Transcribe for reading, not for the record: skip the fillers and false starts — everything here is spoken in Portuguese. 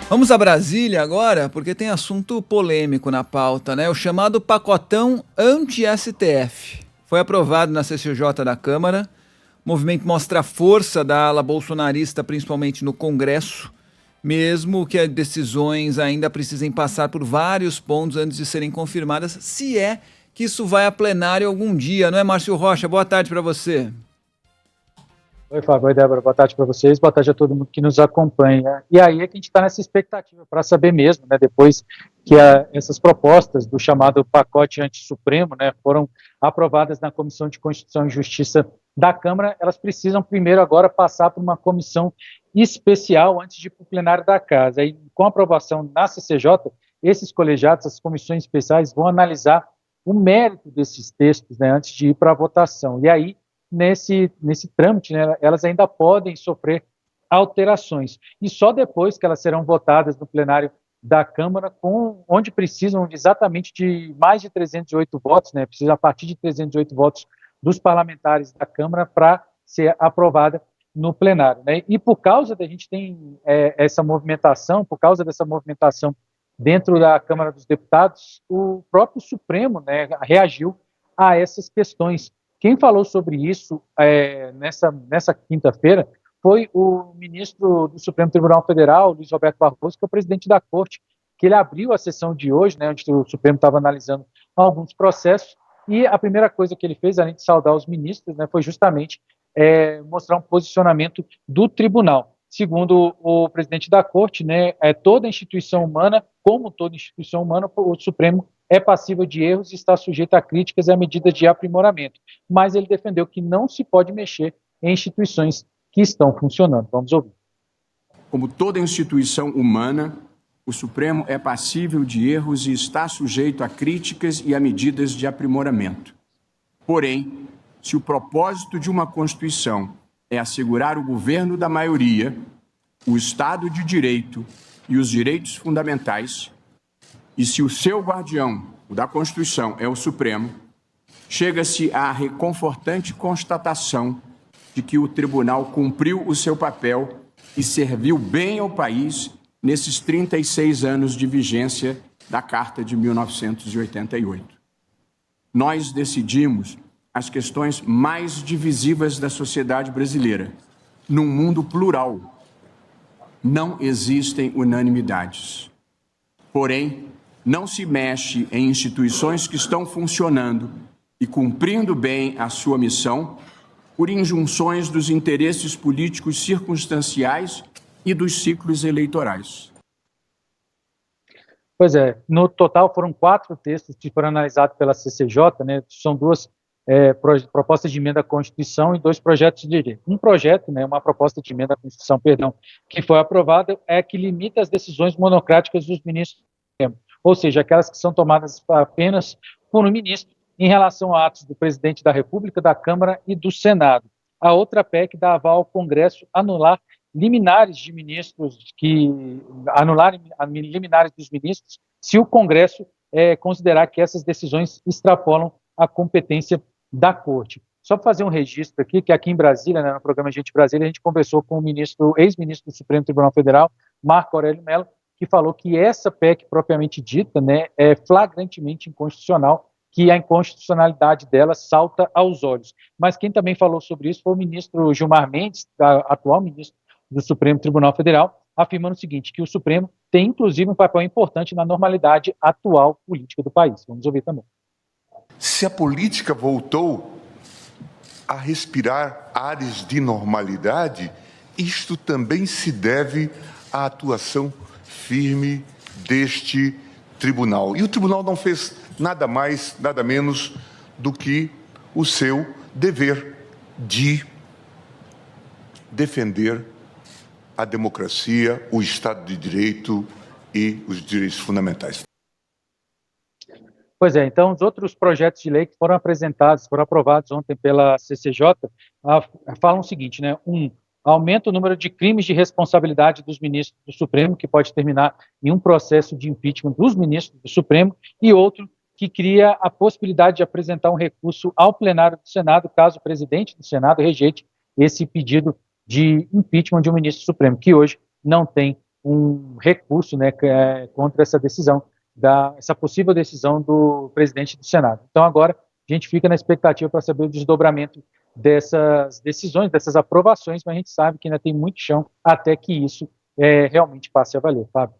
Vamos a Brasília agora, porque tem assunto polêmico na pauta, né? O chamado pacotão anti-STF. Foi aprovado na CCJ da Câmara. O movimento mostra a força da ala bolsonarista, principalmente no Congresso, mesmo que as decisões ainda precisem passar por vários pontos antes de serem confirmadas, se é que isso vai a plenário algum dia, não é, Márcio Rocha? Boa tarde para você. Oi, Fábio. Oi, Débora. Boa tarde para vocês, boa tarde a todo mundo que nos acompanha. E aí é que a gente está nessa expectativa para saber mesmo, né, depois que essas propostas do chamado pacote anti-supremo, né, foram aprovadas na Comissão de Constituição e Justiça da Câmara, elas precisam primeiro agora passar por uma comissão especial antes de ir para o plenário da Casa. E com a aprovação na CCJ, esses colegiados, as comissões especiais, vão analisar o mérito desses textos, né, antes de ir para a votação. E aí, nesse trâmite, né, elas ainda podem sofrer alterações. E só depois que elas serão votadas no plenário da Câmara, onde precisam exatamente de mais de 308 votos, né, precisa a partir de 308 votos dos parlamentares da Câmara para ser aprovada no plenário. Né? E por causa da gente tem essa movimentação, por causa dessa movimentação dentro da Câmara dos Deputados, o próprio Supremo, né, reagiu a essas questões. Quem falou sobre isso nessa quinta-feira foi o ministro do Supremo Tribunal Federal, Luiz Roberto Barroso, que é o presidente da Corte, que ele abriu a sessão de hoje, né, onde o Supremo estava analisando alguns processos, e a primeira coisa que ele fez, além de saudar os ministros, né, foi justamente mostrar um posicionamento do tribunal. Segundo o presidente da Corte, né, toda instituição humana, como toda instituição humana, o Supremo é passível de erros e está sujeito a críticas e a medidas de aprimoramento. Mas ele defendeu que não se pode mexer em instituições que estão funcionando. Vamos ouvir. Como toda instituição humana, o Supremo é passível de erros e está sujeito a críticas e a medidas de aprimoramento. Porém, se o propósito de uma Constituição é assegurar o governo da maioria, o Estado de Direito e os direitos fundamentais, e se o seu guardião, o da Constituição, é o Supremo, chega-se à reconfortante constatação de que o Tribunal cumpriu o seu papel e serviu bem ao país nesses 36 anos de vigência da Carta de 1988. Nós decidimos as questões mais divisivas da sociedade brasileira. Num mundo plural, não existem unanimidades. Porém, não se mexe em instituições que estão funcionando e cumprindo bem a sua missão por injunções dos interesses políticos circunstanciais e dos ciclos eleitorais. Pois é, no total foram 4 textos que foram analisados pela CCJ, né, são 2 propostas de emenda à Constituição e 2 projetos de lei. Um projeto, né, uma proposta de emenda à Constituição, perdão, que foi aprovada, que limita as decisões monocráticas dos ministros do Supremo, ou seja, aquelas que são tomadas apenas por um ministro em relação a atos do presidente da República, da Câmara e do Senado. A outra PEC dá aval ao Congresso anular liminares de ministros, liminares dos ministros, se o Congresso considerar que essas decisões extrapolam a competência da Corte. Só para fazer um registro aqui, que aqui em Brasília, né, no programa Gente Brasília, a gente conversou com o ex-ministro do Supremo Tribunal Federal, Marco Aurélio Mello, que falou que essa PEC propriamente dita, né, é flagrantemente inconstitucional, que a inconstitucionalidade dela salta aos olhos. Mas quem também falou sobre isso foi o ministro Gilmar Mendes, atual ministro do Supremo Tribunal Federal, afirmando o seguinte, que o Supremo tem, inclusive, um papel importante na normalidade atual política do país. Vamos ouvir também. Se a política voltou a respirar ares de normalidade, isto também se deve à atuação firme deste tribunal. E o tribunal não fez nada mais, nada menos do que o seu dever de defender a democracia, o Estado de Direito e os direitos fundamentais. Pois é, então os outros projetos de lei que foram apresentados, foram aprovados ontem pela CCJ, falam o seguinte, né? Aumenta o número de crimes de responsabilidade dos ministros do Supremo, que pode terminar em um processo de impeachment dos ministros do Supremo, e outro que cria a possibilidade de apresentar um recurso ao plenário do Senado, caso o presidente do Senado rejeite esse pedido de impeachment de um ministro do Supremo, que hoje não tem um recurso, né, contra essa decisão, essa possível decisão do presidente do Senado. Então, agora, a gente fica na expectativa para saber o desdobramento dessas decisões, dessas aprovações, mas a gente sabe que ainda tem muito chão até que isso realmente passe a valer, Fábio.